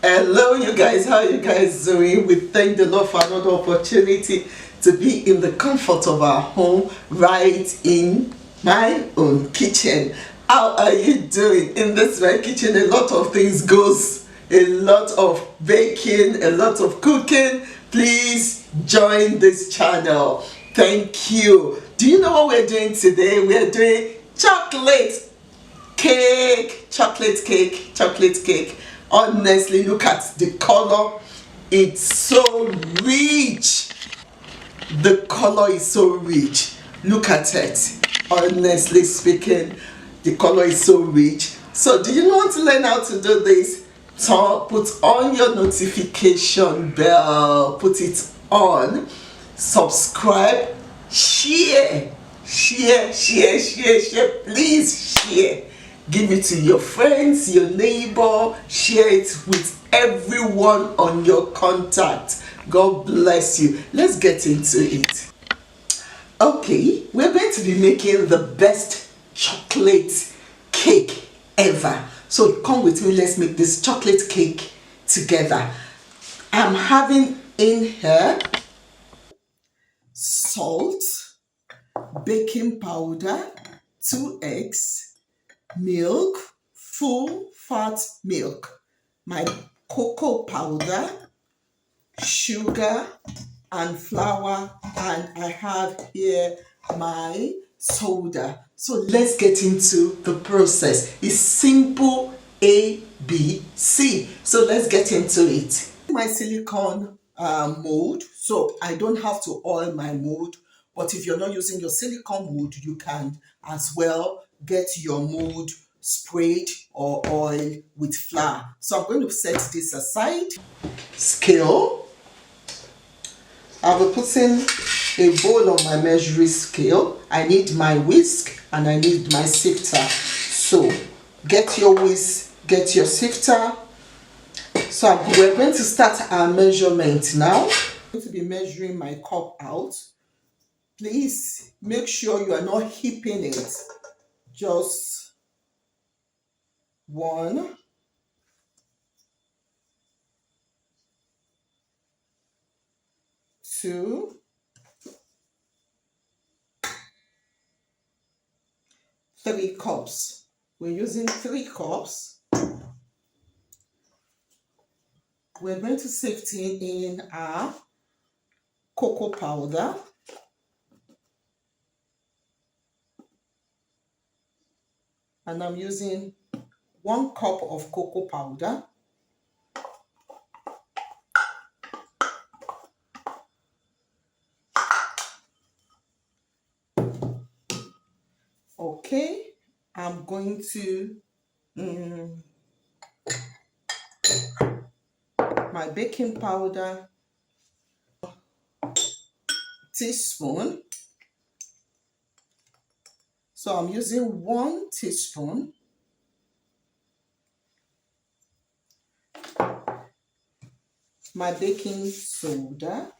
Hello, you guys. How you guys doing? We thank the Lord for another opportunity to be in the comfort of our home, right in my own kitchen. How are you doing? In this my kitchen, a lot of things goes, a lot of baking, a lot of cooking. Please join this channel. Thank you. Do you know what we're doing today? We're doing chocolate cake. Honestly, look at the color. It's so rich. The color is so rich. Look at it. Honestly speaking, the color is so rich. So do you want to learn how to do this? Put on your notification bell, put it on, subscribe, share, please share. Give it to your friends, your neighbor, share it with everyone on your contact. God bless you. Let's get into it. Okay, we're going to be making the best chocolate cake ever. So come with me, let's make this chocolate cake together. I'm having in here salt, baking powder, 2 eggs, milk, full fat milk, my cocoa powder, sugar and flour, and I have here my soda. So let's get into the process. It's simple ABC. So let's get into it. My silicone mold, so I don't have to oil my mold, but if you're not using your silicone mold, you can as well get your mold sprayed or oil with flour. So I'm going to set this aside. Scale. I'll be putting a bowl on my measuring scale. I need my whisk and I need my sifter. So get your whisk, get your sifter. So we're going to start our measurement now. I'm going to be measuring my cup out. Please make sure you are not heaping it. Just 1, 2, 3 cups. We're using 3 cups. We're going to sift in our cocoa powder. And I'm using 1 cup of cocoa powder. Okay, I'm going to my baking powder, teaspoon. So I'm using 1 teaspoon. My baking soda.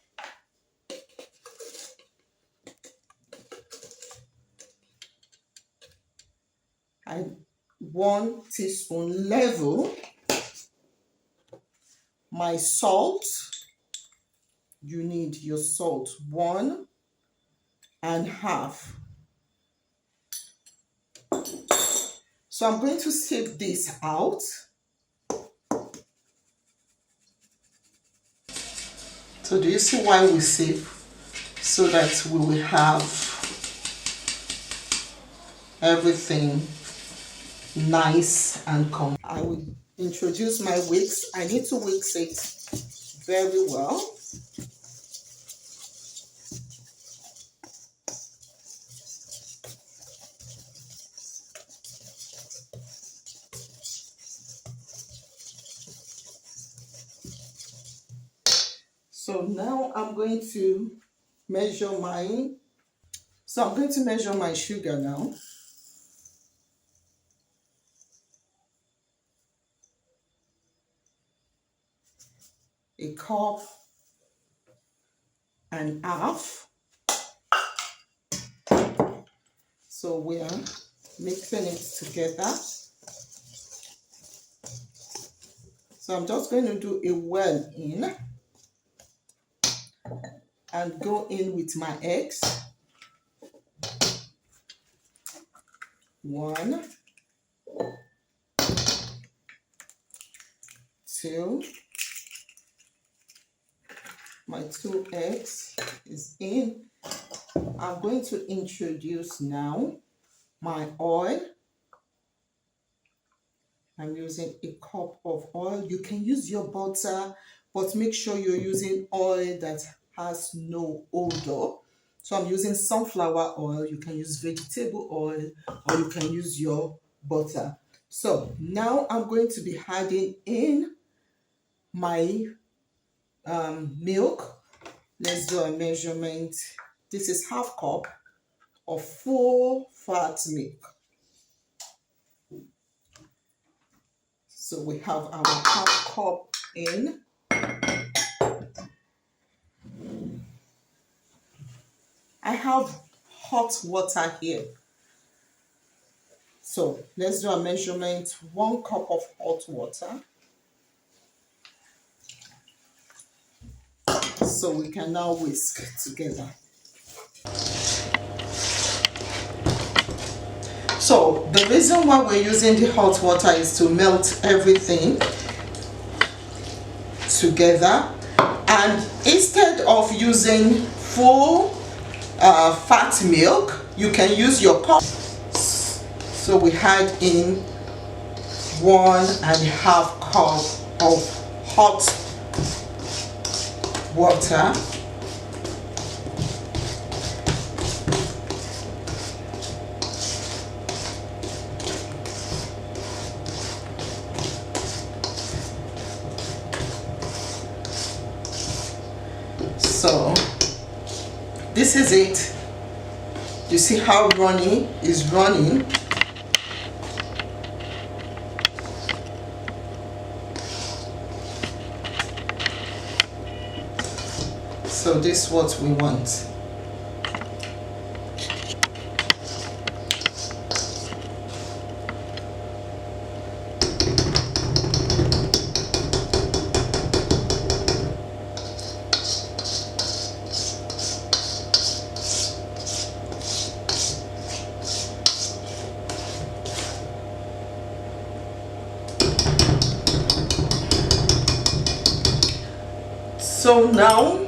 And 1 teaspoon level. My salt. You need your salt 1 1/2. So I'm going to sieve this out. So do you see why we sieve? So that we will have everything nice and calm. I will introduce my whisk. I need to whisk it very well. So now I'm going to measure mine. So I'm going to measure my sugar now. A cup and 1/2. So we are mixing it together. So I'm just going to do a whirl in and go in with my eggs. 1, 2. My 2 eggs is in. I'm going to introduce now my oil. I'm using a cup of oil. You can use your butter, but make sure you're using oil that has no odor. So I'm using sunflower oil. You can use vegetable oil, or you can use your butter. So now I'm going to be adding in my milk. Let's do a measurement. This is half cup of full fat milk. So we have our half cup in. I have hot water here. So let's do a measurement. 1 cup of hot water. So we can now whisk together. So the reason why we're using the hot water is to melt everything together. And instead of using full fat milk, you can use your cup. So we add in 1.5 cup of hot water. So this is it. You see how runny is running. So this is what we want. So now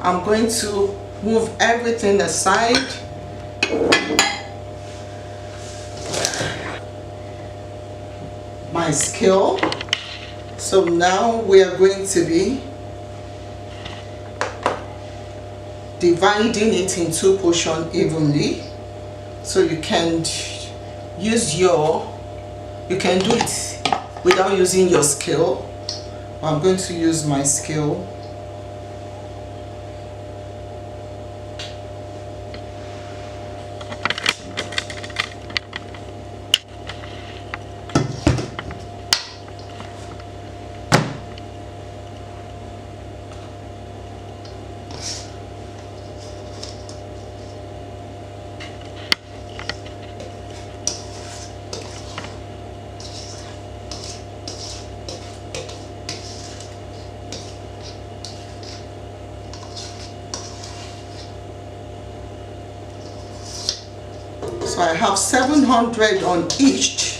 I'm going to move everything aside. My scale. So now we are going to be dividing it in 2 portions evenly. So you can use you can do it without using your scale. I'm going to use my scale. So I have 700 on each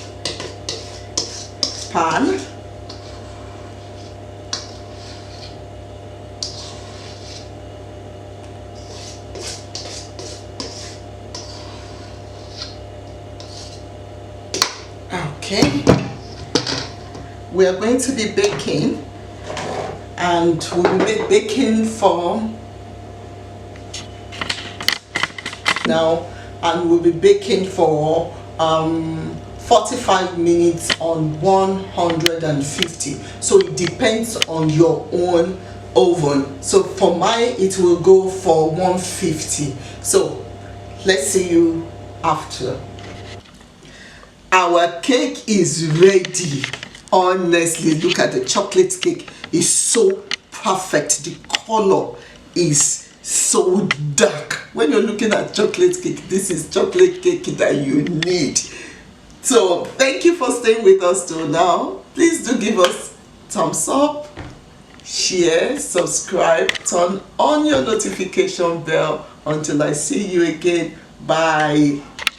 pan. Okay. We are going to be baking, and we'll be baking for now, and we'll be baking for 45 minutes on 150. So it depends on your own oven. So for mine it will go for 150. So let's see you after. Our cake is ready. Honestly, look at the chocolate cake. It's so perfect. The color is so dark. When you're looking at chocolate cake, this is chocolate cake that you need So thank you for staying with us till now. Please do give us thumbs up, share, subscribe, turn on your notification bell. Until I see you again, bye.